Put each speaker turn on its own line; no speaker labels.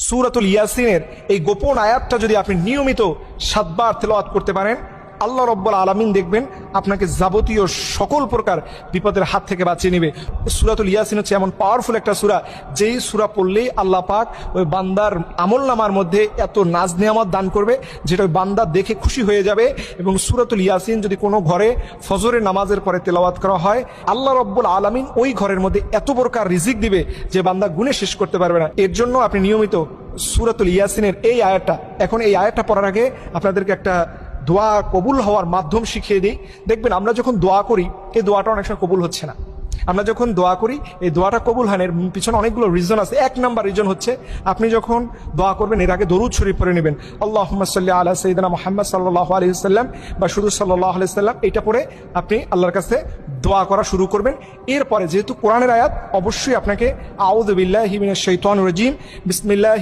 সূরাতুল ইয়াসিনের এই গোপন আয়াতটা যদি আপনি নিয়মিত 7 বার তেলাওয়াত করতে পারেন, আল্লাহ রাব্বুল আলামিন দেখবেন আপনাকে যাবতীয় সকল প্রকার বিপদের হাত থেকে বাঁচিয়ে নেবে। সূরাতুল ইয়াসিন হচ্ছে এমন পাওয়ারফুল একটা সূরা, যেই সূরা পড়লেই আল্লাহ পাক ওই বান্দার আমলনামার মধ্যে এত নাজ নেয়ামত দান করবে যেটা ওই বান্দা দেখে খুশি হয়ে যাবে। এবং সূরাতুল ইয়াসিন যদি কোনো ঘরে ফজরের নামাজের পরে তেলাওয়াত করা হয়, আল্লাহ রাব্বুল আলামিন ওই ঘরের মধ্যে এত প্রকার রিজিক দিবে যে বান্দা গুণে শেষ করতে পারবে না। এর জন্য আপনি নিয়মিত সূরাতুল ইয়াসিনের এই আয়াতটা, এখন এই আয়াতটা পড়ার আগে আপনাদেরকে একটা দোয়া কবুল হওয়ার মাধ্যম শিখিয়ে দিই। দেখবেন আমরা যখন দোয়া করি, এই দোয়াটা অনেক সময় কবুল হচ্ছে না। আমরা যখন দোয়া করি, এই দোয়াটা কবুল হয় না, এর পিছনে অনেকগুলো রিজন আছে। 1 নাম্বার রিজন হচ্ছে আপনি যখন দোয়া করবেন এর আগে দরুদ শরীফ পড়ে নেবেন, আল্লাহুম্মা সাল্লি আলা সাইয়্যিদিনা মুহাম্মদ সাল্লাল্লাহু আলাইহি ওয়াসাল্লাম, বা শুধু সাল্লাল্লাহু আলাইহি ওয়াসাল্লাম, এটা পড়ে আপনি আল্লাহর কাছে দোয়া করা শুরু করবেন। এরপরে যেহেতু কোরআনের আয়াত, অবশ্যই আপনাকে আউযু বিল্লাহি মিনাশ শাইতানির রাজিম, বিসমিল্লাহ